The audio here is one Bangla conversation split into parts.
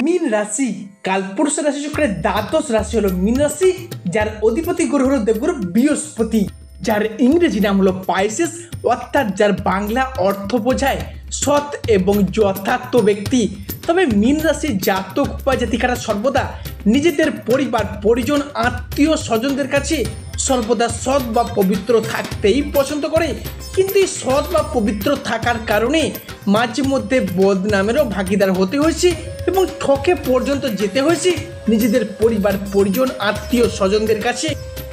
মীন রাশি কালপুরুষ রাশি চক্রের দ্বাদশ রাশি হলো মীন রাশি, যার অধিপতি গ্রহ হলো দেবগুরু বৃহস্পতি, যার ইংরেজি নাম হলো পাইসেস, অর্থাৎ যার বাংলা অর্থ বোঝায় সৎ এবং যথার্থ ব্যক্তি। তবে মীন রাশির জাতক বা জাতিকারা সর্বদা নিজেদের পরিবার পরিজন আত্মীয় স্বজনদের কাছে সর্বদা সৎ বা পবিত্র থাকতেই পছন্দ করে, কিন্তু এই সৎ বা পবিত্র থাকার কারণে মাঝে মধ্যে বদনামেরও ভাগিদার হতে হয়েছে এবং ঠকে পর্যন্ত যেতে হয়েছে নিজেদের পরিবার পরিজন আত্মীয় স্বজনদের কাছে।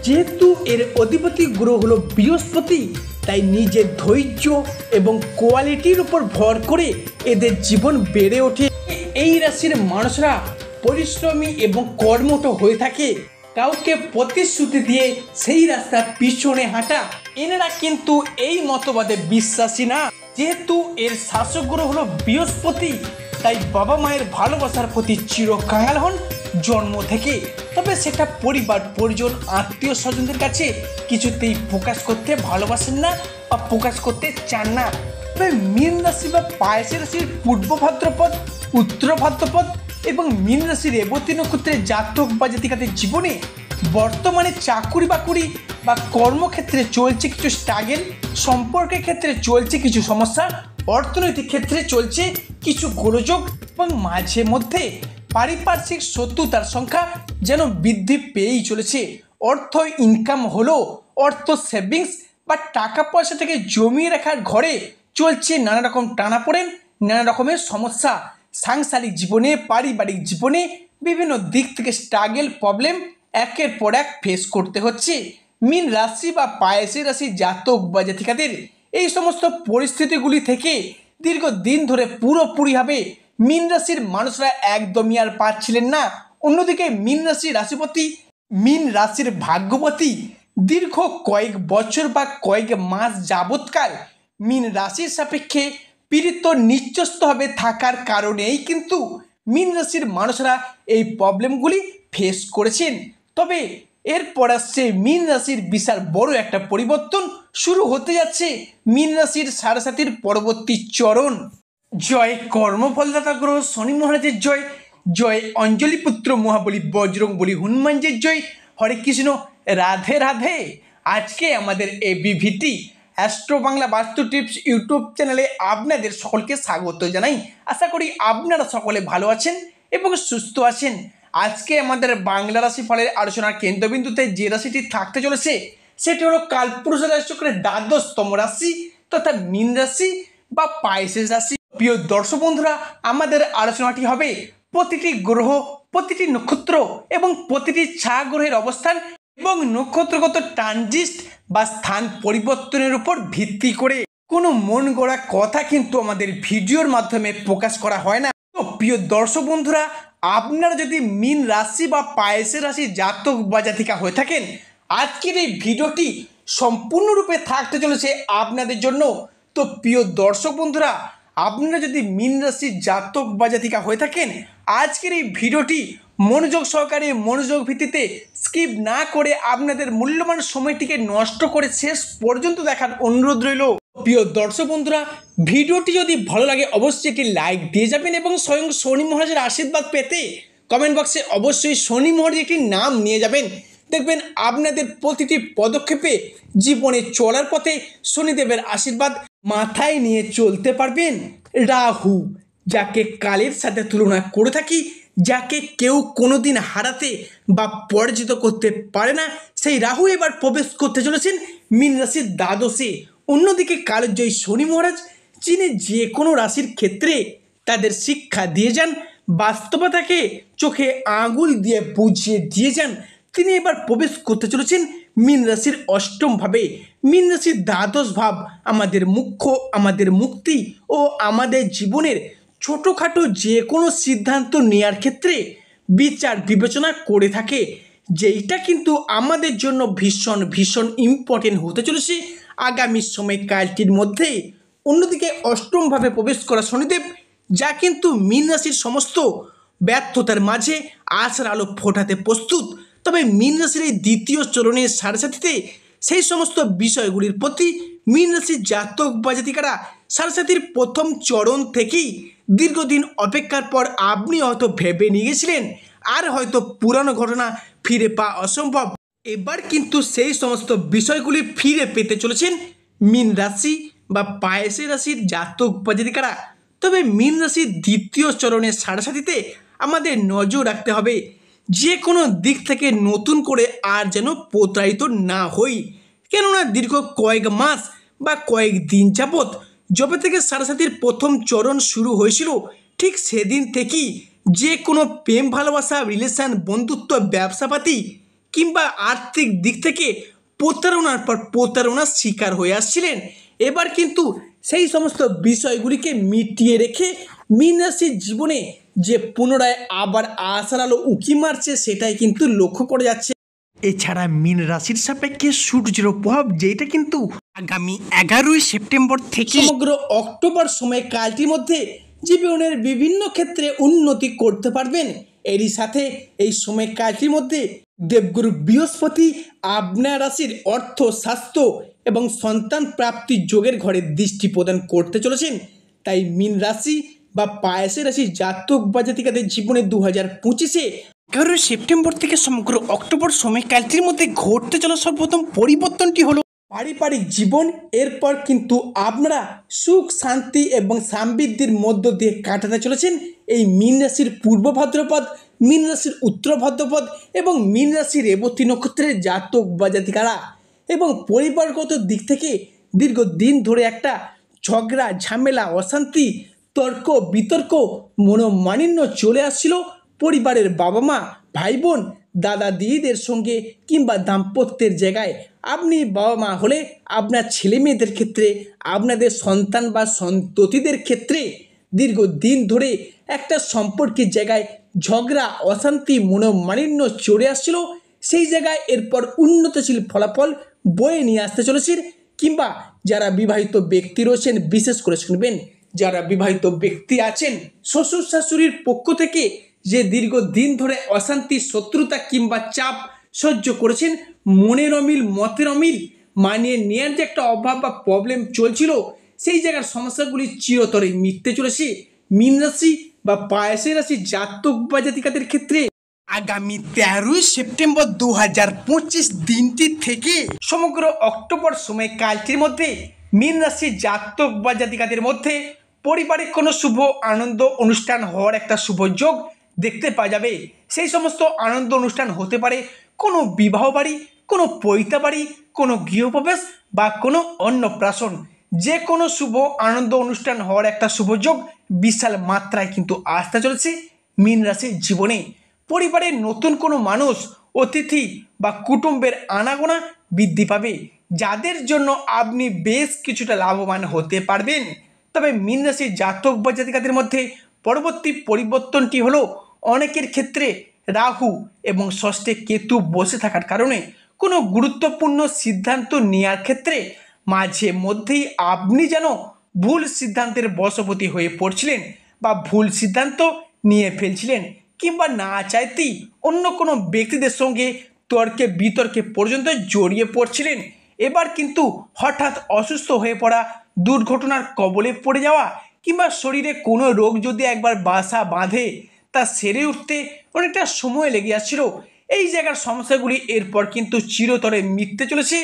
যেহেতু এর অধিপতি গ্রহ হলো বৃহস্পতি, তাই নিজের ধৈর্য এবং কোয়ালিটির উপর ভর করে এদের জীবন বেড়ে ওঠে। এই রাশির মানুষরা পরিশ্রমী এবং কর্মঠ হয়ে থাকে। কাউকে প্রতিশ্রুতি দিয়ে সেই রাস্তার পিছনে হাঁটা, এনারা কিন্তু এই মতবাদে বিশ্বাসী না। যেহেতু এর শাসক গ্রহ হলো বৃহস্পতি, তাই বাবা মায়ের ভালোবাসার প্রতি চিরকাঙাল হন জন্ম থেকে। তবে সেটা পরিবার পরিজন আত্মীয় স্বজনদের কাছে কিছুতেই প্রকাশ করতে ভালোবাসেন না বা প্রকাশ করতে চান না। তবে মীন রাশি বা পায়েসের রাশির পূর্ব ভাদ্রপদ, উত্তর ভাদ্রপদ এবং মীন রাশির রেবতী নক্ষত্রের জাতক বা জাতিকাদের জীবনে বর্তমানে চাকুরি বাকুরি বা কর্মক্ষেত্রে চলছে কিছু স্ট্রাগল, সম্পর্কের ক্ষেত্রে চলছে কিছু সমস্যা, অর্থনৈতিক ক্ষেত্রে চলছে কিছু গোলযোগ এবং মাঝে মধ্যে পারিপার্শ্বিক শত্রুতার সংখ্যা যেন বৃদ্ধি পেয়েই চলেছে। অর্থ ইনকাম হলো, অর্থ সেভিংস বা টাকা পয়সা থেকে জমিয়ে রাখার ঘরে চলছে নানা রকম টানাপোড়েন, নানা রকমের সমস্যা। সাংসারিক জীবনে পারিবারিক জীবনে বিভিন্ন দিক থেকে স্ট্রাগল প্রবলেম একের পর এক ফেস করতে হচ্ছে। মীন রাশি বা পায়েসের রাশি জাতক বা জাতিকাদের এই সমস্ত পরিস্থিতিগুলি থেকে দীর্ঘদিন ধরে পুরোপুরিভাবে মীন রাশির মানুষরা একদমই আর পাচ্ছিলেন না। অন্যদিকে মীন রাশির রাশিপতি, মীন রাশির ভাগ্যপতি দীর্ঘ কয়েক বছর বা কয়েক মাস যাবৎকাল মীন রাশির সাপেক্ষে পীড়িত নিচস্তভাবে থাকার কারণেই কিন্তু মীন রাশির মানুষরা এই প্রবলেমগুলি ফেস করেছেন। তবে এরপর আসছে মীন রাশির বিশাল বড় একটা পরিবর্তন শুরু হতে যাচ্ছে। মীন রাশির সাড়ে পরবর্তী চরণ। জয় কর্মফলদাতা গ্রহ শনি মহারাজের জয়, জয় অঞ্জলিপুত্র মহাবলী বজরং বলী হনুমানজির জয়। হরে কৃষ্ণ, রাধে রাধে। আজকে আমাদের এবিভিটি অ্যাস্ট্রো বাংলা বাস্তু টিপস ইউটিউব চ্যানেলে আপনাদের সকলকে স্বাগত জানাই। আশা করি আপনারা সকলে ভালো আছেন এবং সুস্থ আছেন। আজকে আমাদের বাংলা রাশি ফলের আলোচনার কেন্দ্রবিন্দুতে যে রাশিটি থাকতে চলেছে সেটি হলো কালপুরুষ রাশি চক্রের দ্বাদশতম রাশি তথা মীন রাশি বা পাইসেস রাশি। প্রিয় দর্শক বন্ধুরা, আমাদের আলোচনাটি হবে প্রতিটি গ্রহ, প্রতিটি নক্ষত্র এবং প্রতিটি ছা গ্রহের অবস্থান এবং নক্ষত্রগত ট্রানজিট বা স্থান পরিবর্তনের উপর ভিত্তি করে। কোনো মন গড়া কথা কিন্তু আমাদের ভিডিওর মাধ্যমে প্রকাশ করা হয় না। তো প্রিয় দর্শক বন্ধুরা, আপনারা যদি মীন রাশি বা পায়েসের রাশি জাতক বা জাতিকা হয়ে থাকেন, আজকের এই ভিডিওটি সম্পূর্ণরূপে থাকতে চলেছে আপনাদের জন্য। তো প্রিয় দর্শক বন্ধুরা, আপনারা যদি মীন রাশির জাতক বা জাতিকা হয়ে থাকেন, আজকের এই ভিডিওটি মনোযোগ সহকারে মনোযোগ ভিত্তিতে স্কিপ না করে আপনাদের মূল্যবান সময়টিকে নষ্ট করে শেষ পর্যন্ত দেখার অনুরোধ রইল। প্রিয় দর্শক বন্ধুরা, ভিডিওটি যদি ভালো লাগে অবশ্যই একটি লাইক দিয়ে যাবেন এবং স্বয়ং শনি মহারাজের আশীর্বাদ পেতে কমেন্ট বক্সে অবশ্যই শনি মহারাজের একটি নাম নিয়ে যাবেন। দেখবেন আপনাদের প্রতিটি পদক্ষেপে জীবনে চলার পথে শনিদেবের আশীর্বাদ মাথায় নিয়ে চলতে পারবেন। রাহু, যাকে কালের সাথে তুলনা করে থাকি, যাকে কেউ কোনোদিন হারাতে বা পরাজিত করতে পারে না, সেই রাহু এবার প্রবেশ করতে চলেছেন মীন রাশির দ্বাদশে। অন্যদিকে কালজয়ী শনি মহারাজ, যিনি যে কোনো রাশির ক্ষেত্রে তাদের শিক্ষা দিয়ে যান, বাস্তবতাকে চোখে আঙুল দিয়ে বুঝিয়ে দিয়ে যান, তিনি এবার প্রবেশ করতে চলেছেন মীন রাশির অষ্টম ভাবে। মীন রাশির দ্বাদশ ভাব আমাদের মুখ্য, আমাদের মুক্তি ও আমাদের জীবনের ছোটোখাটো যে কোনো সিদ্ধান্ত নেওয়ার ক্ষেত্রে বিচার বিবেচনা করে থাকে, যেইটা কিন্তু আমাদের জন্য ভীষণ ভীষণ ইম্পর্টেন্ট হতে চলেছে আগামী সময়কালটির মধ্যে। অন্যদিকে অষ্টমভাবে প্রবেশ করা শনিদেব, যা কিন্তু মীন রাশির সমস্ত ব্যর্থতার মাঝে আশার আলো ফোটাতে প্রস্তুত। তবে মীন রাশির এই দ্বিতীয় চরণের সাথে সেই সমস্ত বিষয়গুলির প্রতি মীন রাশির জাতক বা জাতিকারা সাড়ে প্রথম চরণ থেকেই দীর্ঘদিন অপেক্ষার পর আপনি হয়তো ভেবে নিয়ে গেছিলেন আর হয়তো পুরানো ঘটনা ফিরে পাওয়া অসম্ভব। এবার কিন্তু সেই সমস্ত বিষয়গুলি ফিরে পেতে চলেছেন মীন রাশি বা পায়েসের রাশির জাতক বা জাতিকারা। তবে মীন রাশির দ্বিতীয় চরণের সাড়ে আমাদের নজর রাখতে হবে যে কোনো দিক থেকে নতুন করে আর যেন প্রতারিত না হই। কেননা দীর্ঘ কয়েক মাস বা কয়েক দিন যাবৎ যবে থেকে সাড়ে প্রথম চরণ শুরু হয়েছিল ঠিক সেদিন থেকেই যে কোনো প্রেম ভালোবাসা রিলেশন বন্ধুত্ব ব্যবসাপাতি কিংবা আর্থিক দিক থেকে প্রতারণার পর প্রতারণার শিকার হয়ে আসছিলেন। এবার কিন্তু সেই সমস্ত বিষয়গুলিকে মিটিয়ে রেখে মীন রাশির জীবনে যে পুনরায় আবার আশার আলো উঁকি মারছে সেটাই কিন্তু লক্ষ্য করে যাচ্ছে। এছাড়া মীন রাশির সাপেক্ষে সূর্যের প্রভাব যেটা কিন্তু আগামী 11ই সেপ্টেম্বর থেকে সমগ্র অক্টোবর সময়কালটির মধ্যে জীবনের বিভিন্ন ক্ষেত্রে উন্নতি করতে পারবেন। এরই সাথে এই সময়কালটির মধ্যে দেবগুরু বৃহস্পতি আপনার রাশির অর্থ স্বাস্থ্য এবং সন্তান প্রাপ্তি যোগের ঘরে দৃষ্টি প্রদান করতে চলেছেন। তাই মীন রাশি বা পায়েসের রাশি জাতক বা জাতিকাদের জীবনে 2025-এ 11ই সেপ্টেম্বর থেকে সমগ্র অক্টোবর সময়কালটির মধ্যে ঘটতে চলা সর্বপ্রথম পরিবর্তনটি হলো পারিবারিক জীবন। এরপর কিন্তু আপনারা সুখ শান্তি এবং সমৃদ্ধির মধ্য দিয়ে কাটাতে চলেছেন এই মীন রাশির পূর্ব ভাদ্রপদ, মীন রাশির উত্তর ভাদ্রপদ এবং মীন রাশির রেবতী নক্ষত্রের জাতক বা জাতিকারা। এবং পরিবারগত দিক থেকে দীর্ঘদিন ধরে একটা ঝগড়া ঝামেলা অশান্তি তর্ক বিতর্ক মনোমালিন্য চলে আসছিল পরিবারের বাবা মা ভাই বোন দাদা দিদিদের সঙ্গে কিংবা দাম্পত্যের জায়গায়। আপনি বাবা মা হলে আপনার ছেলে মেয়েদের ক্ষেত্রে আপনাদের সন্তান বা সন্ততিদের ক্ষেত্রে দীর্ঘদিন ধরে একটা সম্পর্কের জায়গায় ঝগড়া অশান্তি মনোমালিন্য চলে আসছিল, সেই জায়গায় এরপর উন্নতশীল ফলাফল বয়ে নিয়ে আসতে চলেছে। কিংবা যারা বিবাহিত ব্যক্তি রয়েছেন বিশেষ করে শুনবেন, যারা বিবাহিত ব্যক্তি আছেন শ্বশুর শাশুড়ির পক্ষ থেকে যে দীর্ঘদিন ধরে অশান্তি শত্রুতা কিংবা চাপ সহ্য করেছেন, মনের অমিল মতের অমিল মানিয়ে নেওয়ার যে একটা অভাব বা প্রবলেম চলছিল, সেই জায়গার সমস্যাগুলি চিরতরে মিটতে চলেছে মীন রাশি বা পায়েসের রাশি জাতক বা জাতিকাদের ক্ষেত্রে। আগামী 13ই সেপ্টেম্বর 2025 দিনটি থেকে সমগ্র অক্টোবর সময়কালটির মধ্যে মীন রাশি জাতক বা জাতিকাদের মধ্যে পরিবারে কোনো শুভ আনন্দ অনুষ্ঠান হওয়ার একটা শুভ যোগ দেখতে পাওয়া যাবে। সেই সমস্ত আনন্দ অনুষ্ঠান হতে পারে কোনো বিবাহ বাড়ি, কোনো পৈতা বাড়ি, কোনো গৃহপ্রবেশ বা কোনো অন্নপ্রাশন। যে কোনো শুভ আনন্দ অনুষ্ঠান হওয়ার একটা শুভ যোগ বিশাল মাত্রায় কিন্তু আসতে চলেছে মীন রাশির জীবনে। পরিবারের নতুন কোনো মানুষ অতিথি বা কুটুম্বের আনাগোনা বৃদ্ধি পাবে, যাদের জন্য আপনি বেশ কিছুটা লাভবান হতে পারবেন। তবে মীন রাশির জাতক বা জাতিকাদের মধ্যে পরবর্তী পরিবর্তনটি হলো অনেকের ক্ষেত্রে রাহু এবং ষষ্ঠে কেতু বসে থাকার কারণে কোনো গুরুত্বপূর্ণ সিদ্ধান্ত নেওয়ার ক্ষেত্রে মাঝে মধ্যেই আপনি যেন ভুল সিদ্ধান্তের বশবর্তী হয়ে পড়ছিলেন বা ভুল সিদ্ধান্ত নিয়ে ফেলছিলেন কিংবা না চাইতেই অন্য কোনো ব্যক্তিদের সঙ্গে তর্কে বিতর্কে পর্যন্ত জড়িয়ে পড়ছিলেন। এবার কিন্তু হঠাৎ অসুস্থ হয়ে পড়া, দুর্ঘটনার কবলে পড়ে যাওয়া কিংবা শরীরে কোনো রোগ যদি একবার বাসা বাঁধে তা সেরে উঠতে অনেকটা সময় লেগে আসছিল। এই জায়গার সমস্যাগুলি এরপর কিন্তু চিরতরে মিটতে চলেছে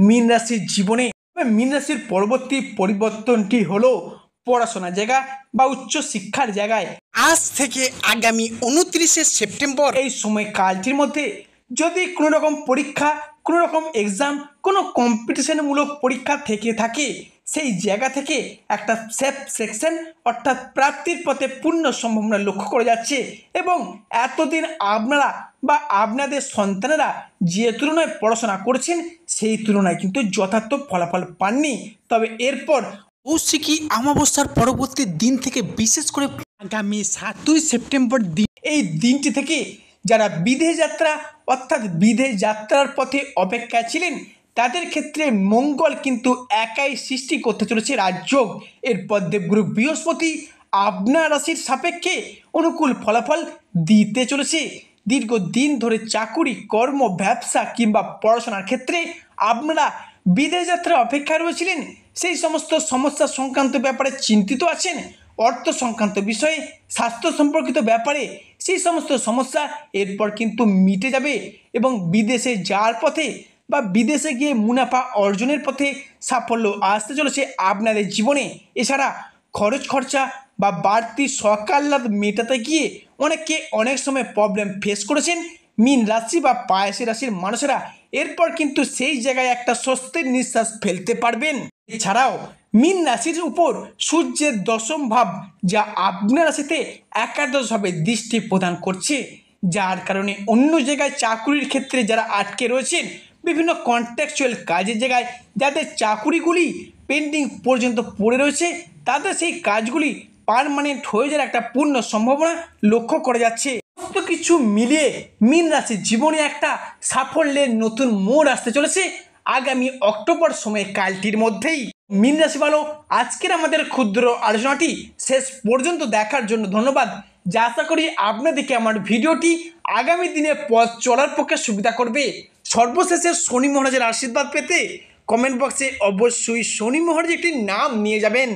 মীন রাশির জীবনে। মীন রাশির পরবর্তী পরিবর্তনটি হলো পড়াশোনার জায়গা বা উচ্চ শিক্ষার জায়গায়। আজ থেকে আগামী 29শে সেপ্টেম্বর এই সময়কালটির মধ্যে যদি কোনো রকম পরীক্ষা, কোনো রকম এক্সাম, কোনো কম্পিটিশনমূলক পরীক্ষা থেকে থাকে, সেই জায়গা থেকে একটা সেফ সেকশন অর্থাৎ প্রাপ্তির পথে পূর্ণ সম্ভাবনা লক্ষ্য করা যাচ্ছে। এবং এতদিন আপনারা বা আপনাদের সন্তানেরা যে তুলনায় পড়াশোনা করছেন সেই তুলনায় কিন্তু যথার্থ ফলাফল পাননি। তবে এরপর কৌশিকী অমাবস্যার পরবর্তী দিন থেকে বিশেষ করে আগামী 7ই সেপ্টেম্বর দিন, এই দিনটি থেকে যারা বিদেশ যাত্রা অর্থাৎ বিদেশ যাত্রার পথে অপেক্ষায় ছিলেন তাদের ক্ষেত্রে মঙ্গল কিন্তু একাই সৃষ্টি করতে চলেছে রাজযোগ। এরপর দেবগুরু বৃহস্পতি আপনার রাশির সাপেক্ষে অনুকূল ফলাফল দিতে চলেছে। দীর্ঘদিন ধরে চাকুরি কর্ম ব্যবসা কিংবা পড়াশোনার ক্ষেত্রে আপনারা বিদেশ যাত্রা অপেক্ষায় রয়েছিলেন, সেই সমস্ত সমস্যা সংক্রান্ত ব্যাপারে চিন্তিত আছেন, অর্থ সংক্রান্ত বিষয়ে, স্বাস্থ্য সম্পর্কিত ব্যাপারে সেই সমস্ত সমস্যা এরপর কিন্তু মিটে যাবে এবং বিদেশে যাওয়ার পথে বা বিদেশে গিয়ে মুনাফা অর্জনের পথে সাফল্য আসতে চলেছে আপনাদের জীবনে। এছাড়া খরচ খরচা বা বাড়তি শখ আহ্লাদ মেটাতে গিয়ে অনেকে অনেক সময় প্রবলেম ফেস করেছেন মীন রাশি বা পায়েসি রাশির মানুষেরা এরপর কিন্তু সেই জায়গায় একটা স্বস্তির নিঃশ্বাস ফেলতে পারবেন। এছাড়াও মীন রাশির উপর সূর্যের দশম ভাব যা আপনার রাশিতে একাদশভাবে দৃষ্টি প্রদান করছে, যার কারণে অন্য জায়গায় চাকুরির ক্ষেত্রে যারা আটকে রয়েছেন, বিভিন্ন কন্ট্রাকচুয়াল কাজের জায়গায় যাদের চাকুরিগুলি পেন্ডিং পর্যন্ত পড়ে রয়েছে, তাদের সেই কাজগুলি পার্মানেন্ট হয়ে যাওয়ার একটা পূর্ণ সম্ভাবনা লক্ষ্য করা যাচ্ছে। সমস্ত কিছু মিলিয়ে মীন রাশির জীবনে একটা সাফল্যের নতুন মোড় আসতে চলেছে আগামী অক্টোবর সময়কালটির মধ্যেই। মীন রাশি ভালো, আজকের আমাদের ক্ষুদ্র আলোচনাটি শেষ পর্যন্ত দেখার জন্য ধন্যবাদ। যা আশা করি আপনাদেরকে আমার ভিডিওটি আগামী দিনে পথ চলার পক্ষে সুবিধা করবে। সর্বশেষে শনি মহারাজের আশীর্বাদ পেতে কমেন্ট বক্সে অবশ্যই শনি মহারাজ একটি নাম নিয়ে যাবেন।